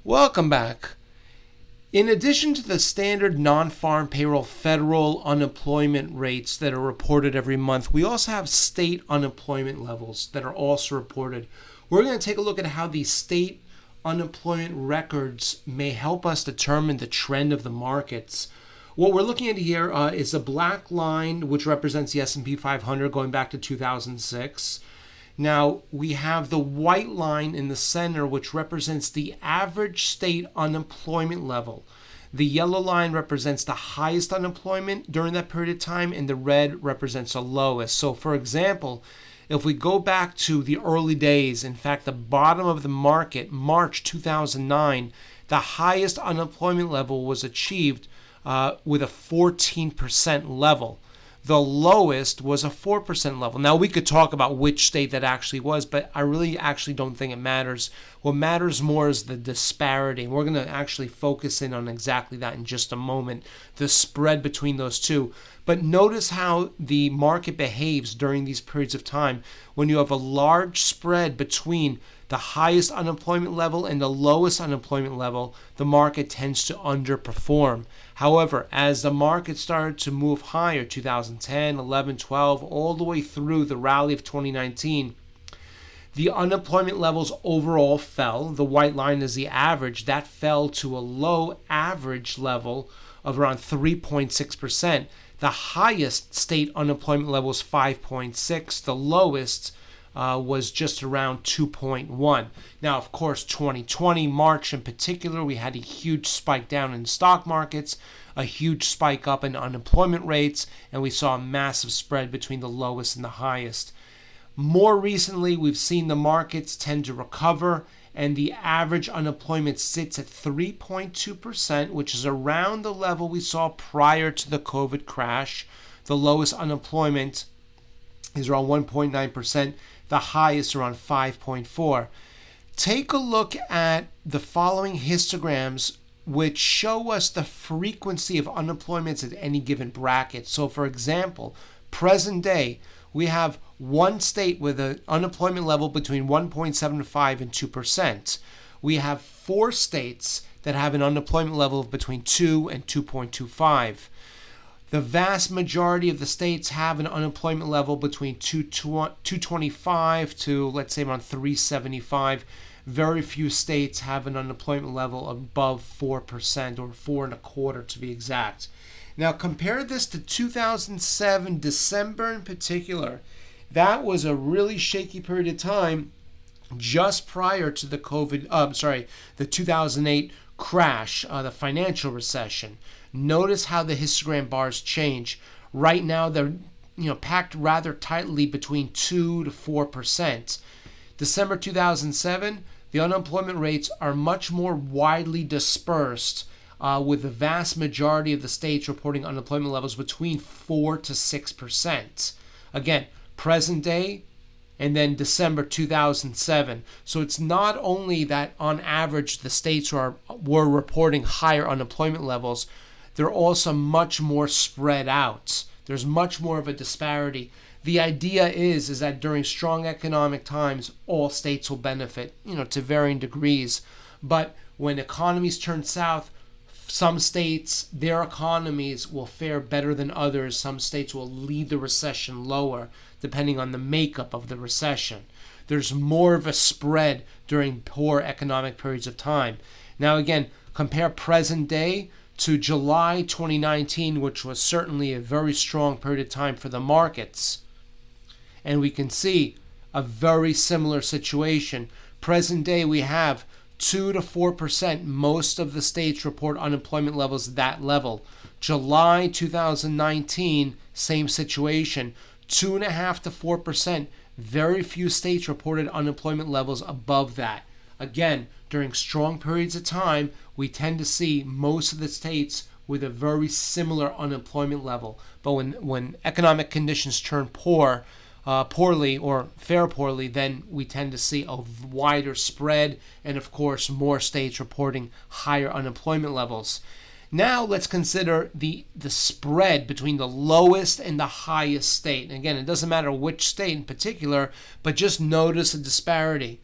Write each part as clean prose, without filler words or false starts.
Welcome back. In addition to the standard non-farm payroll federal unemployment rates that are reported every month, we also have state unemployment levels that are also reported. We're going to take a look at how these state unemployment records may help us determine the trend of the markets. What we're looking at here is a black line, which represents the S&P 500 going back to 2006. Now, we have the white line in the center, which represents the average state unemployment level. The yellow line represents the highest unemployment during that period of time, and the red represents the lowest. So, for example, if we go back to the early days, in fact, the bottom of the market, March 2009, the highest unemployment level was achieved with a 14% level. The lowest was a 4% level. Now, we could talk about which state that actually was, but I really actually don't think it matters. What matters more is the disparity. We're going to actually focus in on exactly that in just a moment, the spread between those two. But notice how the market behaves during these periods of time. When you have a large spread between the highest unemployment level and the lowest unemployment level, the market tends to underperform. However, as the market started to move higher, 2010, 11, 12, all the way through the rally of 2019, the unemployment levels overall fell. The white line is the average. That fell to a low average level of around 3.6%. The highest state unemployment level was 5.6. The lowest was just around 2.1. Now, of course, 2020, March in particular, we had a huge spike down in stock markets, a huge spike up in unemployment rates, and we saw a massive spread between the lowest and the highest. More recently, we've seen the markets tend to recover, and the average unemployment sits at 3.2%, which is around the level we saw prior to the COVID crash. The lowest unemployment is around 1.9%. The highest around 5.4. Take a look at the following histograms, which show us the frequency of unemployments at any given bracket. So, for example, present day, we have one state with an unemployment level between 1.75 and 2%. We have 4 states that have an unemployment level of between 2 and 2.25. The vast majority of the states have an unemployment level between 225 to, let's say, around 375. Very few states have an unemployment level above 4% or 4.25% to be exact. Now, compare this to 2007, December in particular. That was a really shaky period of time just prior to the the 2008 crash, the financial recession. Notice how the histogram bars change. Right now, they're packed rather tightly between 2 to 4%. December 2007, the unemployment rates are much more widely dispersed, with the vast majority of the states reporting unemployment levels between 4 to 6%. Again, present day, and then December 2007. So it's not only that on average the states were reporting higher unemployment levels, they're also much more spread out. There's much more of a disparity. The idea is that during strong economic times, all states will benefit, to varying degrees. But when economies turn south, some states, their economies will fare better than others. Some states will lead the recession lower, depending on the makeup of the recession. There's more of a spread during poor economic periods of time. Now, again, compare present day to July 2019, which was certainly a very strong period of time for the markets. And we can see a very similar situation. Present day, we have 2 to 4%. Most of the states report unemployment levels at that level. July 2019, same situation, 2.5 to 4%. Very few states reported unemployment levels above that. Again, during strong periods of time, we tend to see most of the states with a very similar unemployment level. But when economic conditions turn poorly or fare poorly, then we tend to see a wider spread and, of course, more states reporting higher unemployment levels. Now let's consider the spread between the lowest and the highest state. And again, it doesn't matter which state in particular, but just notice a disparity.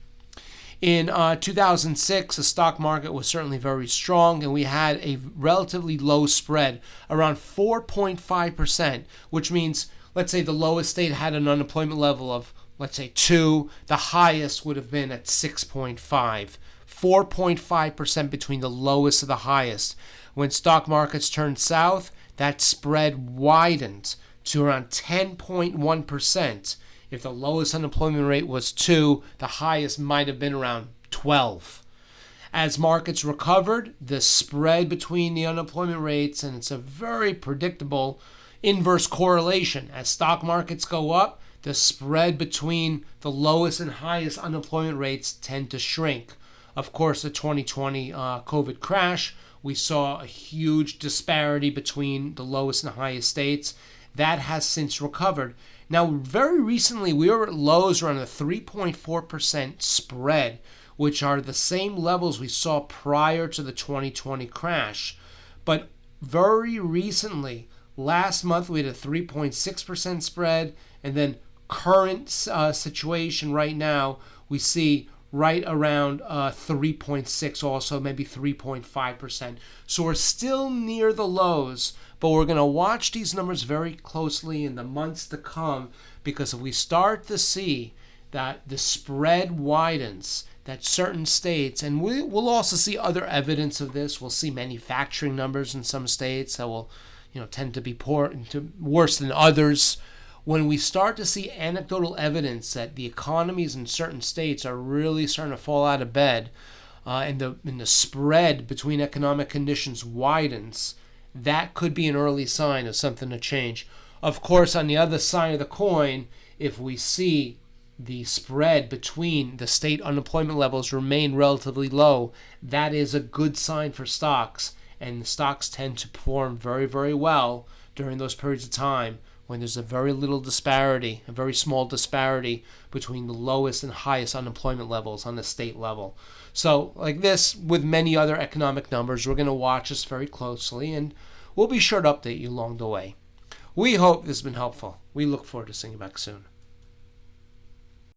In 2006, the stock market was certainly very strong, and we had a relatively low spread, around 4.5%, which means, let's say the lowest state had an unemployment level of, let's say, 2. The highest would have been at 6.5. 4.5% between the lowest and the highest. When stock markets turned south, that spread widened to around 10.1%. If the lowest unemployment rate was 2, the highest might have been around 12. As markets recovered, the spread between the unemployment rates, and it's a very predictable inverse correlation. As stock markets go up, the spread between the lowest and highest unemployment rates tend to shrink. Of course, the 2020 COVID crash, we saw a huge disparity between the lowest and highest states. That has since recovered. Now, very recently, we were at lows around a 3.4% spread, which are the same levels we saw prior to the 2020 crash. But very recently, last month, we had a 3.6% spread, and then current situation right now, we see right around 3.6, also maybe 3.5%. So we're still near the lows, but we're going to watch these numbers very closely in the months to come, because if we start to see that the spread widens, that certain states, and we'll also see other evidence of this. We'll see manufacturing numbers in some states that will, tend to be worse than others. When we start to see anecdotal evidence that the economies in certain states are really starting to fall out of bed, and the spread between economic conditions widens, that could be an early sign of something to change. Of course, on the other side of the coin, if we see the spread between the state unemployment levels remain relatively low, that is a good sign for stocks, and the stocks tend to perform very, very well during those periods of time when there's a very little disparity, a very small disparity between the lowest and highest unemployment levels on the state level. So like this, with many other economic numbers, we're going to watch this very closely, and we'll be sure to update you along the way. We hope this has been helpful. We look forward to seeing you back soon.